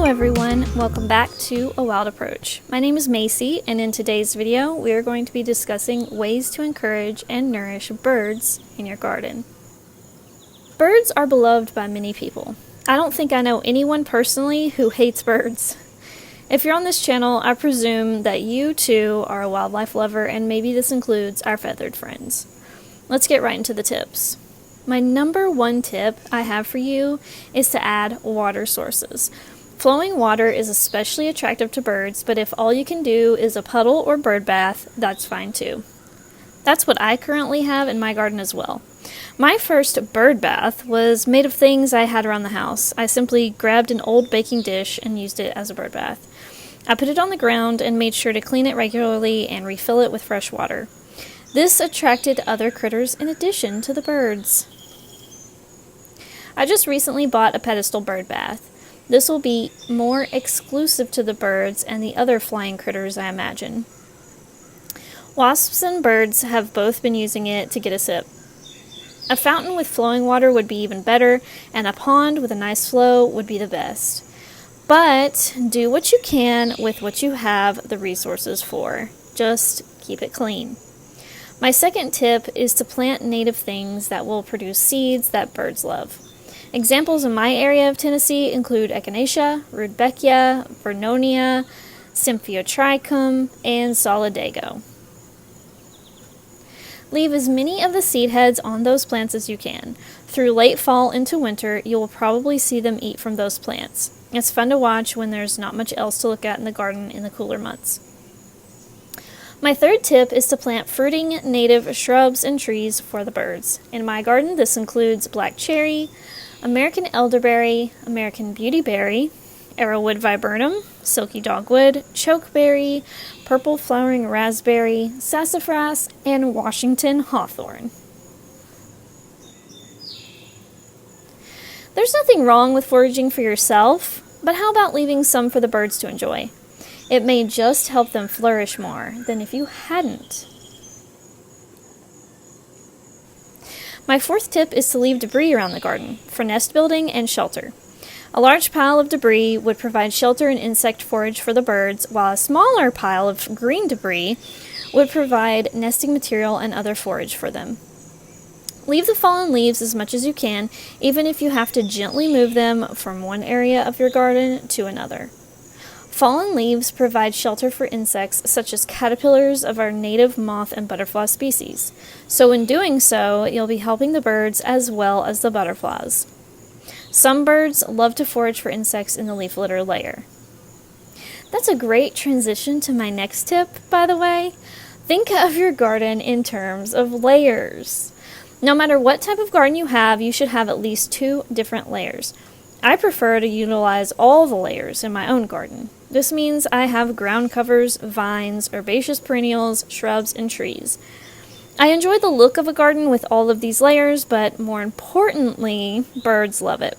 everyone, welcome back to A Wild Approach. My name is Macy, and in today's video we are going to be discussing ways to encourage and nourish birds in your garden. Birds are beloved by many people. I don't think I know anyone personally who hates birds. If you're on this channel, I presume that you too are a wildlife lover, and maybe this includes our feathered friends. Let's get right into the tips. My number one tip I have for you is to add water sources. Flowing water is especially attractive to birds, but if all you can do is a puddle or bird bath, that's fine too. That's what I currently have in my garden as well. My first bird bath was made of things I had around the house. I simply grabbed an old baking dish and used it as a bird bath. I put it on the ground and made sure to clean it regularly and refill it with fresh water. This attracted other critters in addition to the birds. I just recently bought a pedestal bird bath. This will be more exclusive to the birds and the other flying critters, I imagine. Wasps and birds have both been using it to get a sip. A fountain with flowing water would be even better, and a pond with a nice flow would be the best. But do what you can with what you have the resources for. Just keep it clean. My second tip is to plant native things that will produce seeds that birds love. Examples in my area of Tennessee include echinacea, rudbeckia, vernonia, symphyiotrichum, and solidago. Leave as many of the seed heads on those plants as you can. Through late fall into winter, you will probably see them eat from those plants. It's fun to watch when there's not much else to look at in the garden in the cooler months. My third tip is to plant fruiting native shrubs and trees for the birds. In my garden, this includes black cherry, American elderberry, American beautyberry, arrowwood viburnum, silky dogwood, chokeberry, purple flowering raspberry, sassafras, and Washington hawthorn. There's nothing wrong with foraging for yourself, but how about leaving some for the birds to enjoy? It may just help them flourish more than if you hadn't. My fourth tip is to leave debris around the garden for nest building and shelter. A large pile of debris would provide shelter and insect forage for the birds, while a smaller pile of green debris would provide nesting material and other forage for them. Leave the fallen leaves as much as you can, even if you have to gently move them from one area of your garden to another. Fallen leaves provide shelter for insects such as caterpillars of our native moth and butterfly species. So in doing so, you'll be helping the birds as well as the butterflies. Some birds love to forage for insects in the leaf litter layer. That's a great transition to my next tip, by the way. Think of your garden in terms of layers. No matter what type of garden you have, you should have at least 2 different layers. I prefer to utilize all the layers in my own garden. This means I have ground covers, vines, herbaceous perennials, shrubs, and trees. I enjoy the look of a garden with all of these layers, but more importantly, birds love it.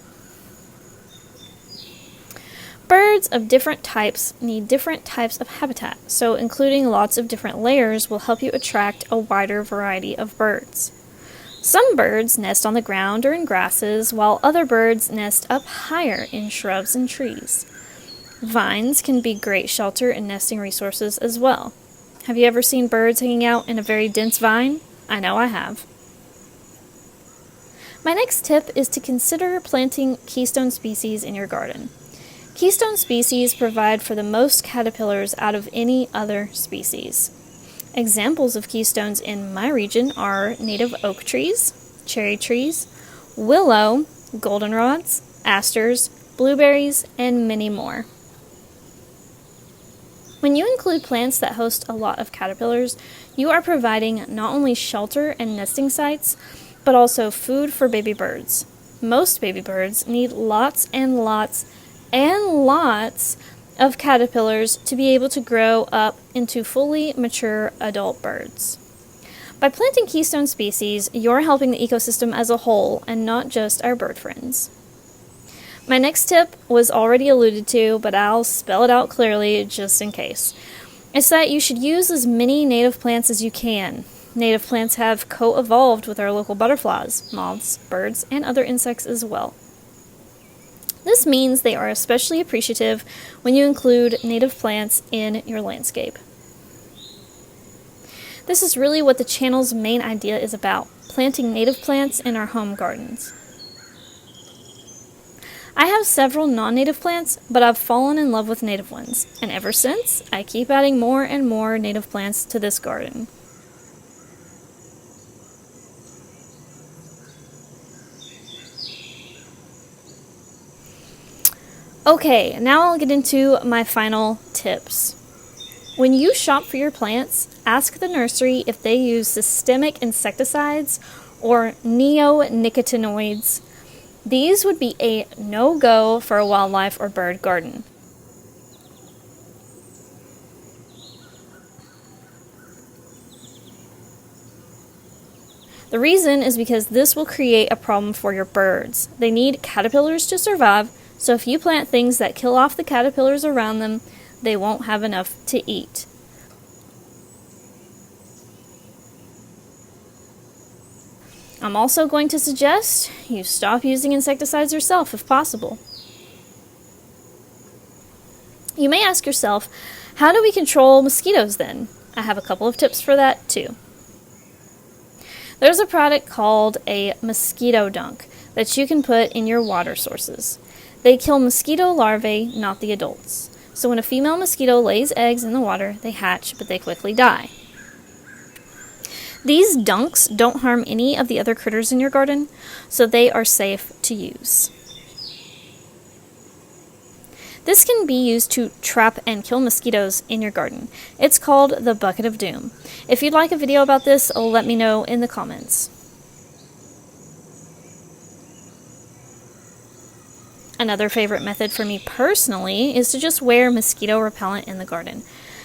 Birds of different types need different types of habitat, so including lots of different layers will help you attract a wider variety of birds. Some birds nest on the ground or in grasses, while other birds nest up higher in shrubs and trees. Vines can be great shelter and nesting resources as well. Have you ever seen birds hanging out in a very dense vine? I know I have. My next tip is to consider planting keystone species in your garden. Keystone species provide for the most caterpillars out of any other species. Examples of keystones in my region are native oak trees, cherry trees, willow, goldenrods, asters, blueberries, and many more. When you include plants that host a lot of caterpillars, you are providing not only shelter and nesting sites, but also food for baby birds. Most baby birds need lots and lots and lots of caterpillars to be able to grow up into fully mature adult birds. By planting keystone species, you're helping the ecosystem as a whole and not just our bird friends. My next tip was already alluded to, but I'll spell it out clearly just in case. It's that you should use as many native plants as you can. Native plants have co-evolved with our local butterflies, moths, birds, and other insects as well. This means they are especially appreciative when you include native plants in your landscape. This is really what the channel's main idea is about, planting native plants in our home gardens. I have several non-native plants, but I've fallen in love with native ones, and ever since, I keep adding more and more native plants to this garden. Okay, now I'll get into my final tips. When you shop for your plants, ask the nursery if they use systemic insecticides or neonicotinoids. These would be a no-go for a wildlife or bird garden. The reason is because this will create a problem for your birds. They need caterpillars to survive, so if you plant things that kill off the caterpillars around them, they won't have enough to eat. I'm also going to suggest you stop using insecticides yourself if possible. You may ask yourself, how do we control mosquitoes then? I have a couple of tips for that too. There's a product called a mosquito dunk that you can put in your water sources. They kill mosquito larvae, not the adults. So when a female mosquito lays eggs in the water, they hatch, but they quickly die. These dunks don't harm any of the other critters in your garden, so they are safe to use. This can be used to trap and kill mosquitoes in your garden. It's called the Bucket of Doom. If you'd like a video about this, let me know in the comments. Another favorite method for me personally is to just wear mosquito repellent in the garden.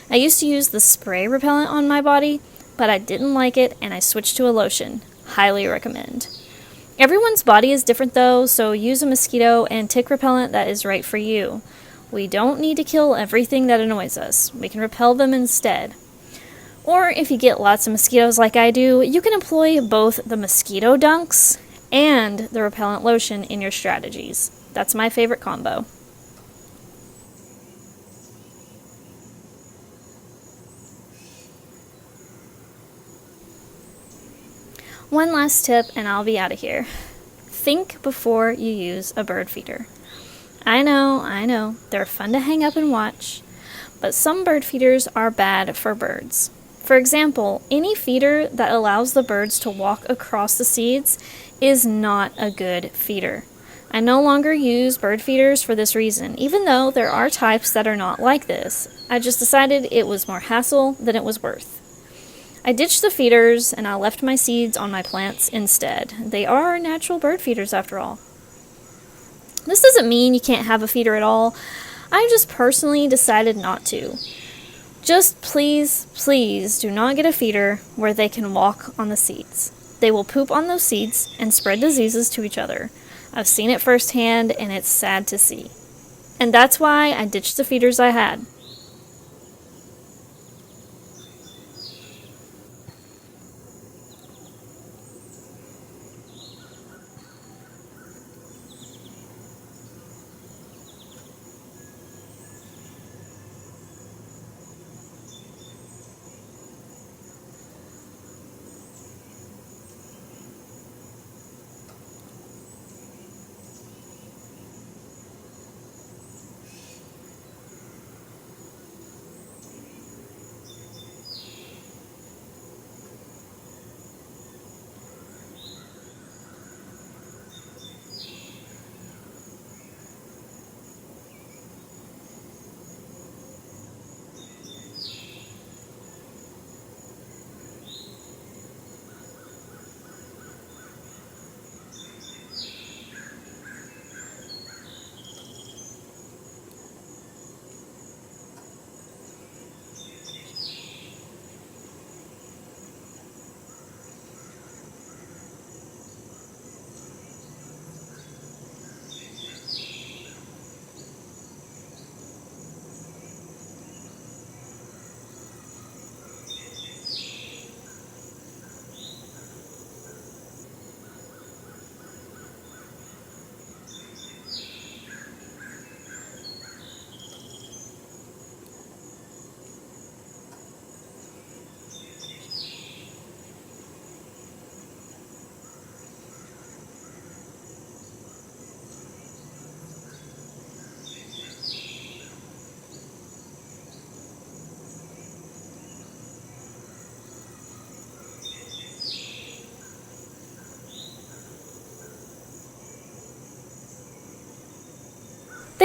I used to use the spray repellent on my body, but I didn't like it and I switched to a lotion. Highly recommend. Everyone's body is different though, so use a mosquito and tick repellent that is right for you. We don't need to kill everything that annoys us. We can repel them instead. Or if you get lots of mosquitoes like I do, you can employ both the mosquito dunks and the repellent lotion in your strategies. That's my favorite combo. One last tip and I'll be out of here. Think before you use a bird feeder. I know, they're fun to hang up and watch, but some bird feeders are bad for birds. For example, any feeder that allows the birds to walk across the seeds is not a good feeder. I no longer use bird feeders for this reason, even though there are types that are not like this. I just decided it was more hassle than it was worth. I ditched the feeders and I left my seeds on my plants instead. They are natural bird feeders after all. This doesn't mean you can't have a feeder at all. I just personally decided not to. Just please do not get a feeder where they can walk on the seeds. They will poop on those seeds and spread diseases to each other. I've seen it firsthand and it's sad to see. And that's why I ditched the feeders I had.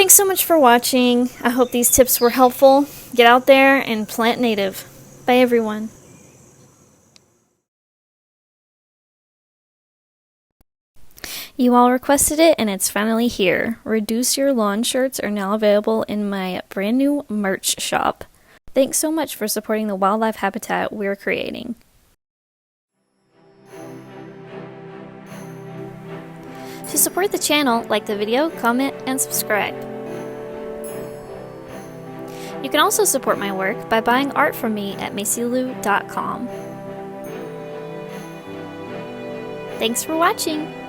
Thanks so much for watching. I hope these tips were helpful. Get out there and plant native. Bye everyone. You all requested it and it's finally here. Reduce Your Lawn shirts are now available in my brand new merch shop. Thanks so much for supporting the wildlife habitat we're creating. To support the channel, like the video, comment, and subscribe. You can also support my work by buying art from me at macylou.com. Thanks for watching!